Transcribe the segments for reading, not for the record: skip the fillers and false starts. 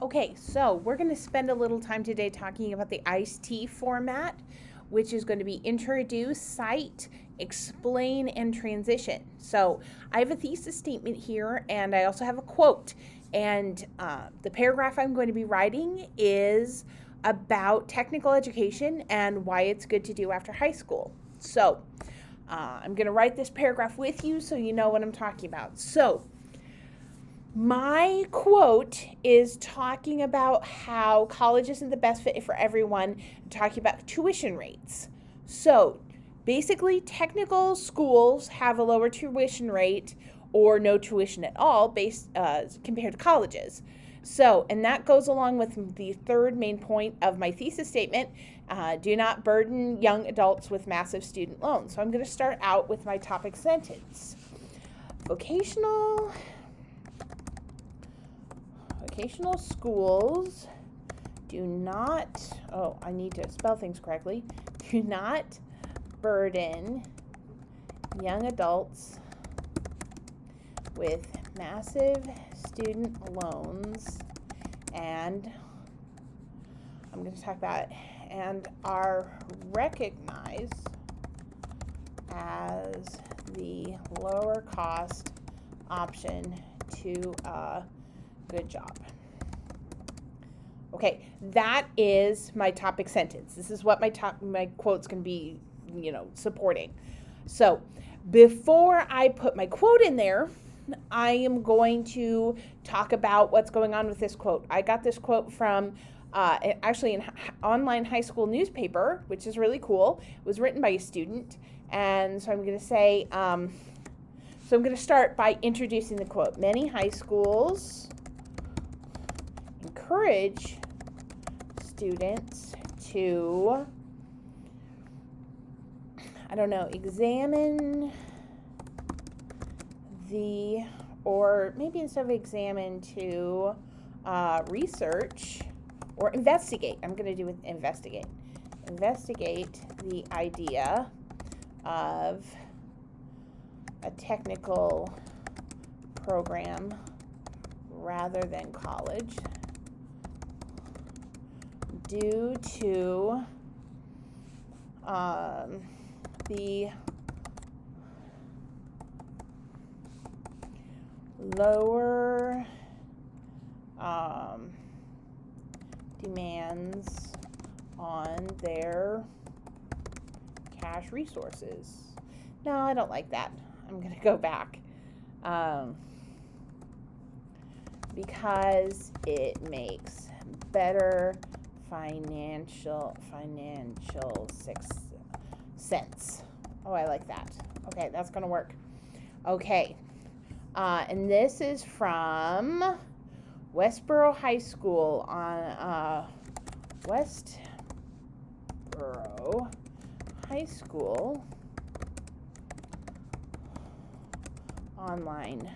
Okay, so we're going to spend a little time today talking about the ICE-T format, which is going to be introduce, cite, explain, and transition. So I have a thesis statement here, and I also have a quote. And the paragraph I'm going to be writing is about technical education and why it's good to do after high school. So I'm going to write this paragraph with you so you know what I'm talking about. So my quote is talking about how college isn't the best fit for everyone, talking about tuition rates. So basically, technical schools have a lower tuition rate or no tuition at all based compared to colleges. So, and that goes along with the third main point of my thesis statement, do not burden young adults with massive student loans. So I'm going to start out with my topic sentence. Vocational schools do not, I need to spell things correctly, do not burden young adults with massive student loans, and I'm going to talk about and are recognized as the lower cost option to a good job. Okay, that is my topic sentence. This is what my quote's can be, supporting. So before I put my quote in there, I am going to talk about what's going on with this quote. I got this quote from actually an online high school newspaper, which is really cool. It was written by a student. And so I'm going to say, so I'm going to start by introducing the quote. Many high schools encourage students to, examine or maybe instead of examine, to research or investigate. I'm going to do with investigate. Investigate the idea of a technical program rather than college due to the lower demands on their cash resources. No, I don't like that. I'm going to go back. Because it makes better financial sense. Oh, I like that. Okay, that's going to work. Okay. And this is from Westboro High School on Westboro High School online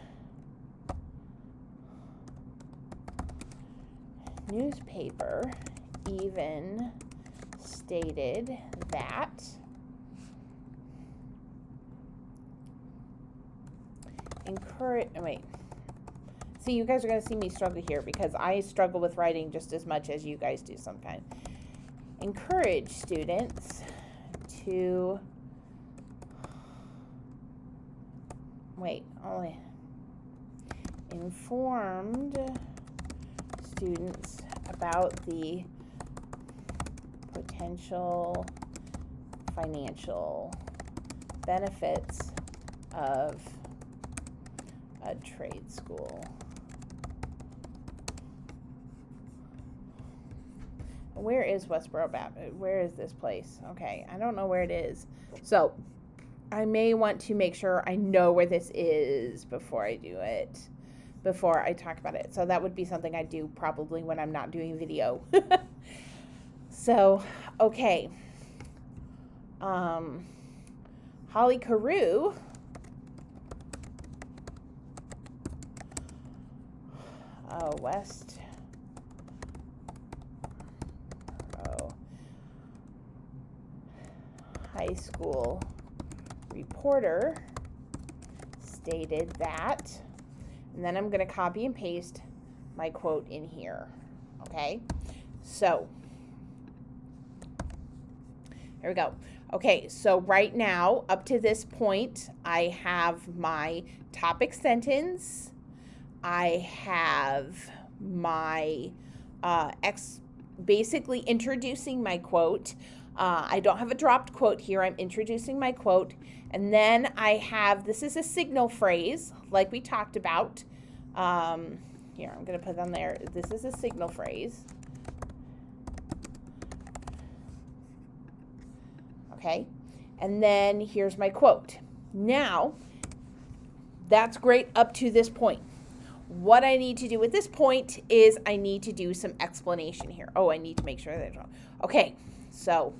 newspaper even stated that See, you guys are going to see me struggle here because I struggle with writing just as much as you guys do sometimes. Encourage students to informed students about the potential financial benefits of a trade school. Where is Westboro Baptist? Where is this place? Okay, I don't know where it is. So I may want to make sure I know where this is before I do it, before I talk about it. So that would be something I do probably when I'm not doing video. So, okay. Holly Carew West High School reporter stated that, and then I'm going to copy and paste my quote in here. Okay, so here we go. Okay, so right now, up to this point, I have my topic sentence. I have my basically introducing my quote. I don't have a dropped quote here. I'm introducing my quote. And then I have, this is a signal phrase, like we talked about. Here, I'm going to put on there. This is a signal phrase. Okay, and then here's my quote. Now, that's great up to this point. What I need to do at this point is I need to do some explanation here. Oh, I need to make sure that it's wrong. Okay, so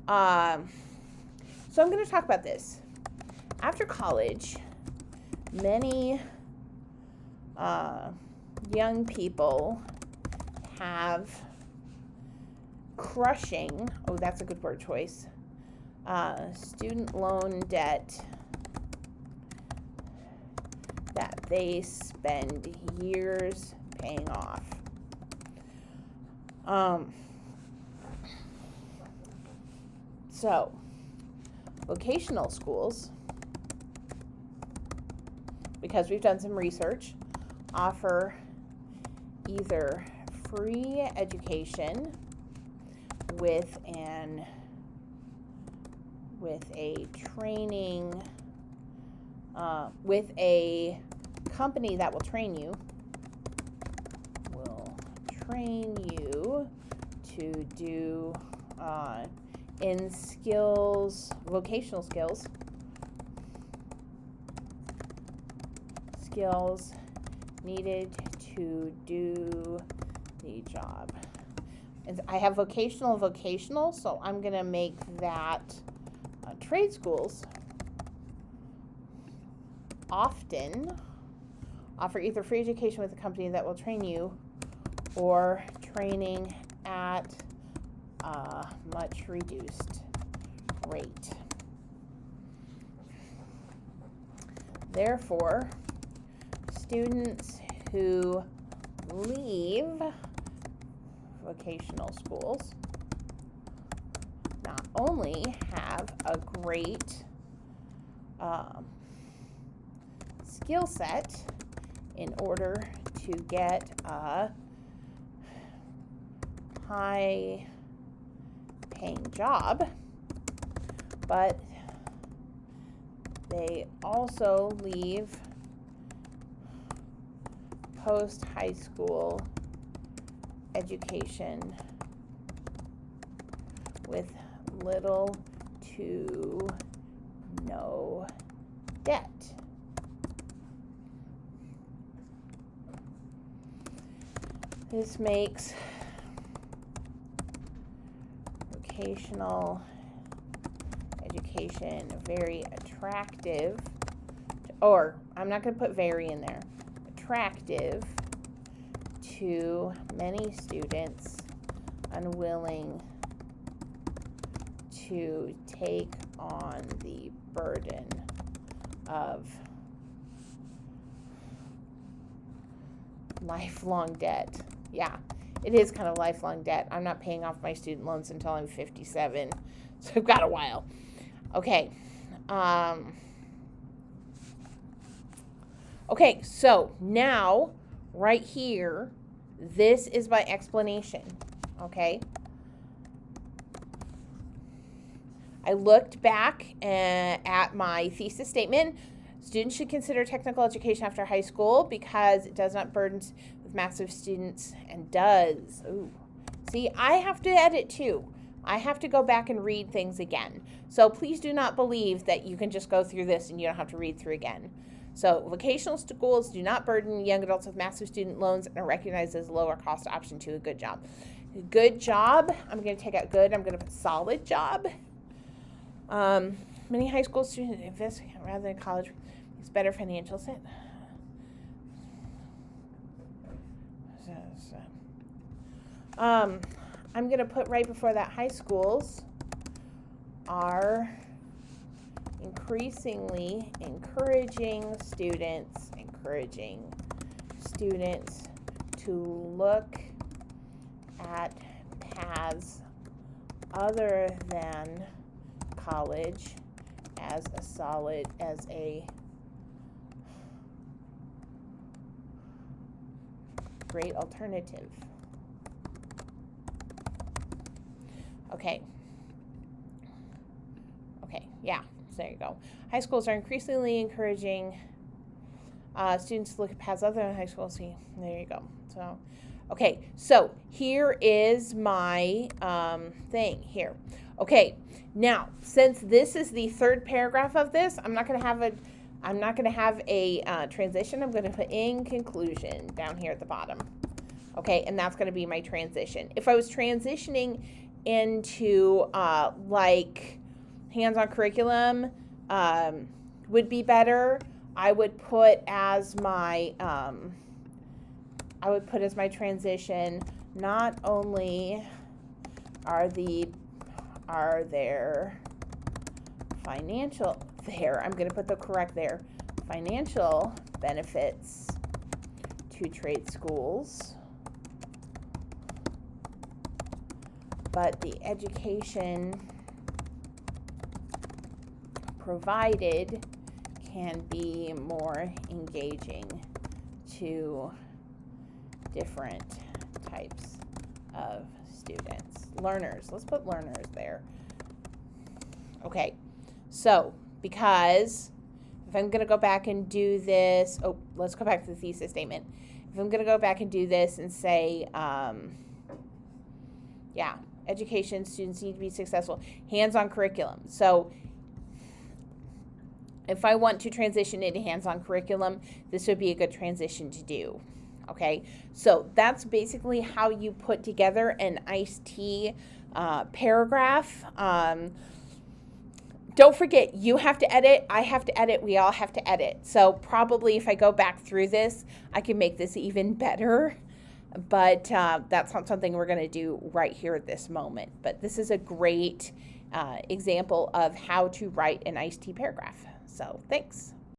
I'm going to talk about this. After college, many young people have crushing, oh, that's a good word choice, student loan debt that they spend years paying off. So, vocational schools, because we've done some research, offer either free education with a training, with a company that will train you to do in skills, vocational skills needed to do the job. And I have vocational, so I'm going to make that trade schools often offer either free education with a company that will train you or training at a much reduced rate. Therefore, students who leave vocational schools not only have a great skill set in order to get a high paying job, but they also leave post high school education with little to no debt. This makes vocational education very attractive, or I'm not going to put very in there, attractive to many students unwilling to take on the burden of lifelong debt. Yeah, it is kind of lifelong debt. I'm not paying off my student loans until I'm 57, so I've got a while. Okay. Okay, so now, right here, this is my explanation, okay? I looked back at my thesis statement. Students should consider technical education after high school because it does not burden with massive students and does. Ooh. See, I have to edit too. I have to go back and read things again. So please do not believe that you can just go through this and you don't have to read through again. So vocational schools do not burden young adults with massive student loans and are recognized as a lower cost option to a good job. Good job, I'm going to take out good. I'm going to put solid job. Many high school students invest rather than college. It's better financial set. I'm going to put right before that high schools are increasingly encouraging students to look at paths other than college as a great alternative. Okay, yeah, so there you go. High schools are increasingly encouraging students to look at paths other than high school. See, there you go. So, okay, so here is my thing here. Okay, now since this is the third paragraph of this, I'm not going to have a transition. I'm going to put in conclusion down here at the bottom. Okay, and that's going to be my transition. If I was transitioning into like hands-on curriculum would be better, I would put as my transition, not only are there financial there, I'm going to put the correct there, financial benefits to trade schools, but the education provided can be more engaging to different types of students. Learners, let's put learners there. Okay, so because if I'm going to go back and do this, let's go back to the thesis statement. If I'm going to go back and do this and say, education, students need to be successful, hands-on curriculum. So if I want to transition into hands-on curriculum, this would be a good transition to do. Okay, so that's basically how you put together an ICE-T paragraph. Don't forget, you have to edit, I have to edit, we all have to edit. So probably if I go back through this, I can make this even better. But that's not something we're going to do right here at this moment. But this is a great example of how to write an ICE-T paragraph. So thanks.